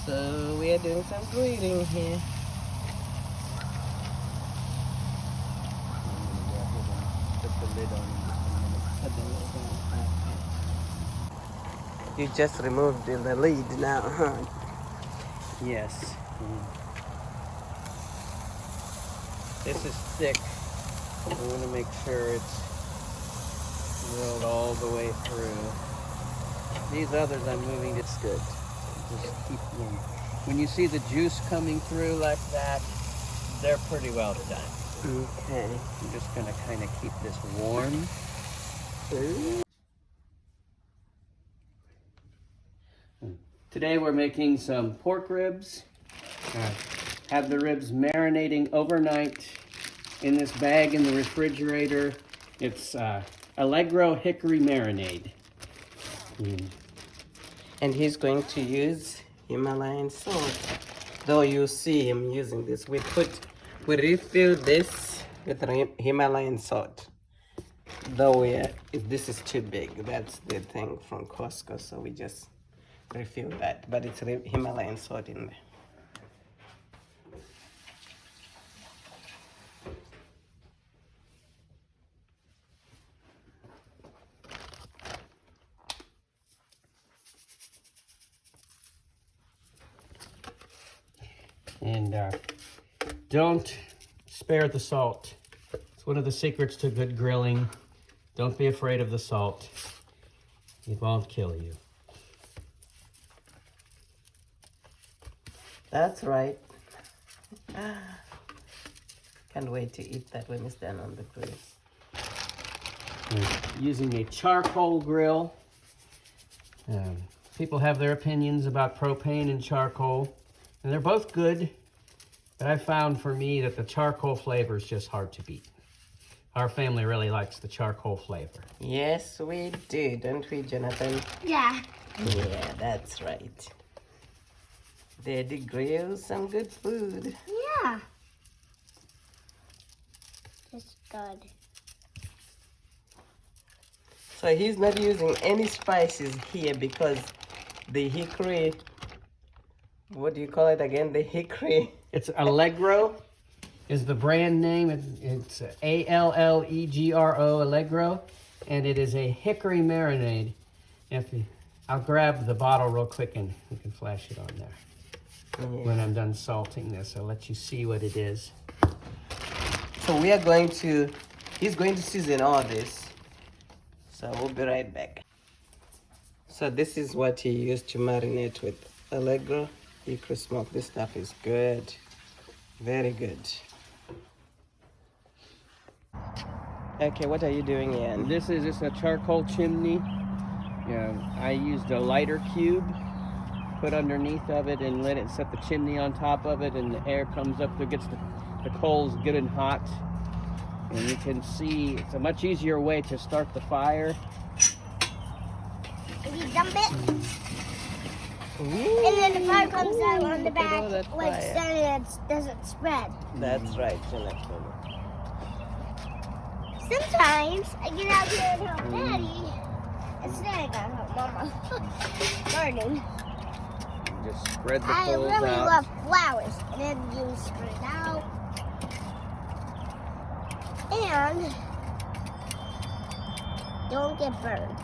So we are doing some grilling here. Put the lid on in just a minute. You just removed the lid now, huh? Yes. This is thick. I want to make sure it's grilled all the way through. These others I'm moving, it's good. Just keep them. When you see the juice coming through like that, they're pretty well done. Okay. I'm just going to kind of keep this warm. Today we're making some pork ribs. Have the ribs marinating overnight in this bag in the refrigerator. It's Allegro hickory marinade. And he's going to use Himalayan salt. Though you see him using this, we refill this with Himalayan salt. Though this is too big, that's the thing from Costco, so we just refill that. But it's Himalayan salt in there. And don't spare the salt. It's one of the secrets to good grilling. Don't be afraid of the salt. It won't kill you. That's right. Can't wait to eat that when it's done on the grill. We're using a charcoal grill. People have their opinions about propane and charcoal. And they're both good, but I found for me that the charcoal flavor is just hard to beat. Our family really likes the charcoal flavor. Yes, we do, don't we, Jonathan? Yeah. Yeah, that's right. Daddy grills some good food. Yeah. It's good. So he's not using any spices here because the hickory, what do you call it again? The hickory. It's Allegro is the brand name. It's Allegro, Allegro. And it is a hickory marinade. I'll grab the bottle real quick and we can flash it on there. When I'm done salting this, I'll let you see what it is. So he's going to season all this. So we'll be right back. So this is what he used to marinate with Allegro. Hickory smoke. This stuff is good. Very good. Okay, what are you doing, Ian? This is just a charcoal chimney. I used a lighter cube, put underneath of it and let it set the chimney on top of it, and the air comes up there, gets the coals good and hot. And you can see it's a much easier way to start the fire. If you dump it, and then the fire comes out on the back, which then it doesn't spread. That's right, Jonathan. Sometimes I get out here and help Daddy. Instead, I gotta help Mama gardening. Just spread the coals I really out. love flowers, and then you spread it out. And don't get burned.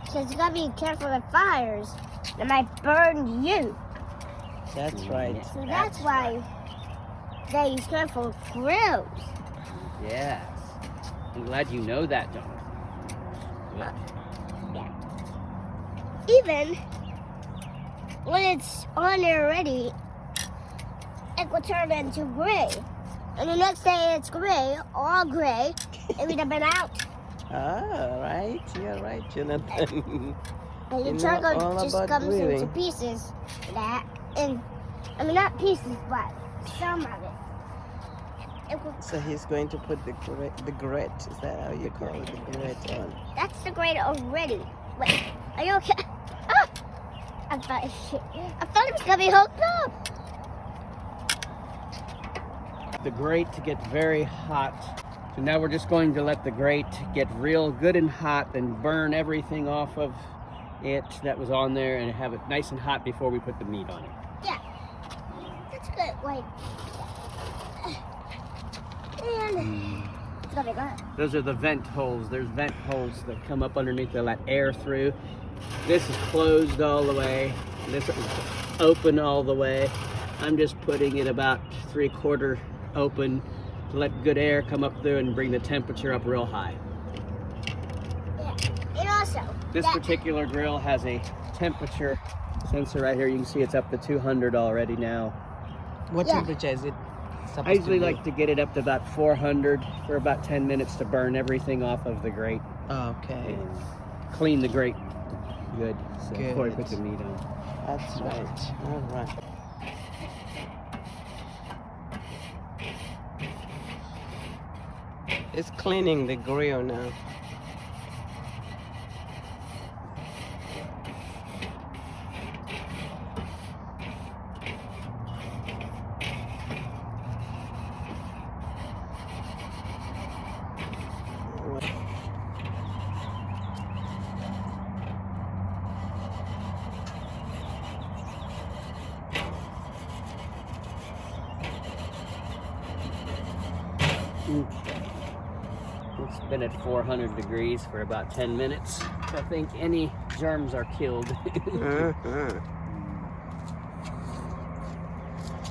Because you gotta be careful with fires. They might burn you. That's right. So that's why they use careful with grills. Yes. I'm glad you know that, Donna. Yeah. Even when it's on there already, it will turn into gray. And the next day it's gray, all gray. It would have been out. Ah, right. You're right, Jonathan. And the charcoal just comes into pieces. And I mean, not pieces, but some of it. So he's going to put the grit. Is that how you call it? The grit on. That's the grit already. Wait, are you okay? Ah! I thought it was gonna be hooked up. The grate to get very hot. So now we're just going to let the grate get real good and hot and burn everything off of it that was on there and have it nice and hot before we put the meat on it. Yeah, that's good. Like, and it's gonna go. Those are the vent holes. There's vent holes that come up underneath to let air through. This is closed all the way. This is open all the way. I'm just putting it about 3/4 open to let good air come up through and bring the temperature up real high. Yeah, and also This particular grill has a temperature sensor right here. You can see it's up to 200 already now. What temperature is it supposed I usually to be? like to get it up to about 400 for about 10 minutes to burn everything off of the grate Oh, okay. and clean the grate good, so before I Good. put the meat on. That's right. All right. It's cleaning the grill now. Okay. It's been at 400 degrees for about 10 minutes. I think any germs are killed. Mhm.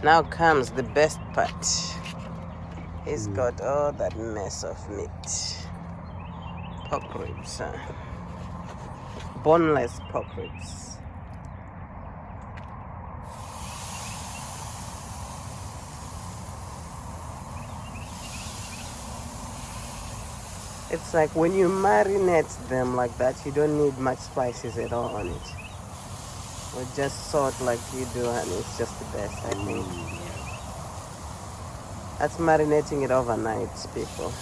Now comes the best part. He's got all that mess of meat. Pork ribs, huh? Boneless pork ribs. It's like when you marinate them like that, you don't need much spices at all on it. Or just salt like you do, and it's just the best, I think. That's marinating it overnight, people.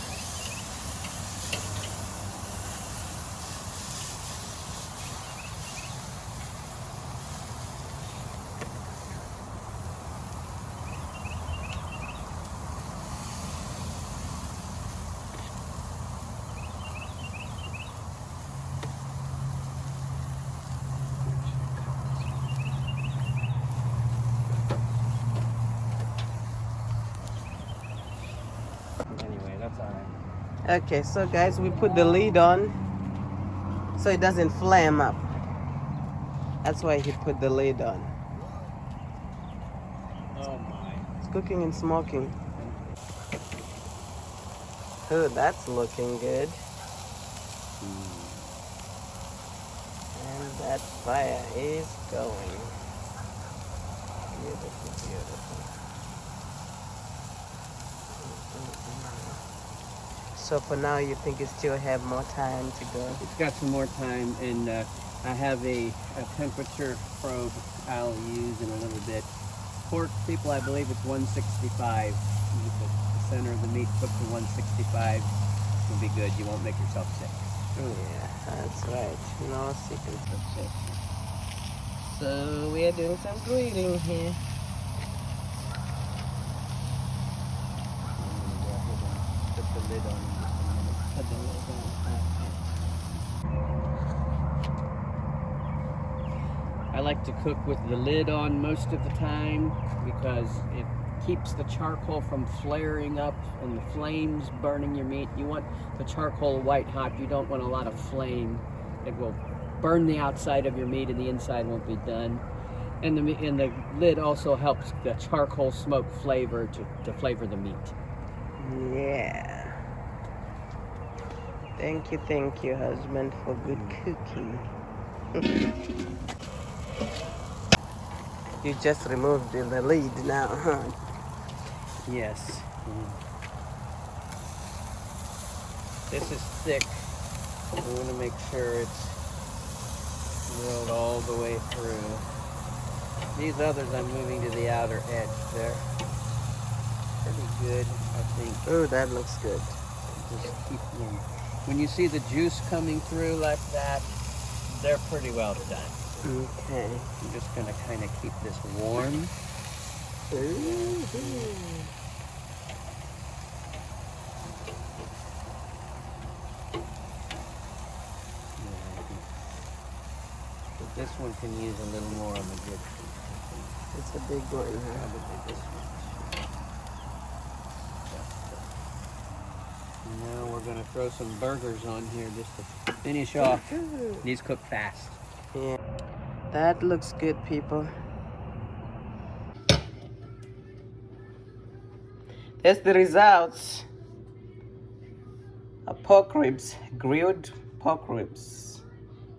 Anyway, that's all right. Okay, so guys, we put the lid on so it doesn't flame up. That's why he put the lid on. Oh my. It's cooking and smoking. Oh, that's looking good. And that fire is going. Beautiful, beautiful. So for now, you think it still have more time to go? It's got some more time, and I have a temperature probe I'll use in a little bit. Pork, people, I believe it's 165. You get the center of the meat cooked to 165. Will be good. You won't make yourself sick. Yeah, that's right. No secrets of sick. So we are doing some grilling here. Put the lid on in just a minute. Put the lid on. I like to cook with the lid on most of the time because it keeps the charcoal from flaring up and the flames burning your meat. You want the charcoal white hot. You don't want a lot of flame. It will burn the outside of your meat and the inside won't be done. And the lid also helps the charcoal smoke flavor to flavor the meat. Yeah. Thank you, husband, for good cooking. You just removed the lid now, huh? Yes. This is thick. We want to make sure it's grilled all the way through. These others I'm moving to the outer edge. They're pretty good, I think. Oh, that looks good. Just keep them. When you see the juice coming through like that, they're pretty well done. Okay. I'm just going to kind of keep this warm. This one can use a little more of a good. It's a big one, huh? Probably this one. And now we're gonna throw some burgers on here just to finish off. These cook fast. Yeah. That looks good, people. That's the results of pork ribs, grilled pork ribs,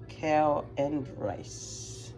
kale and rice.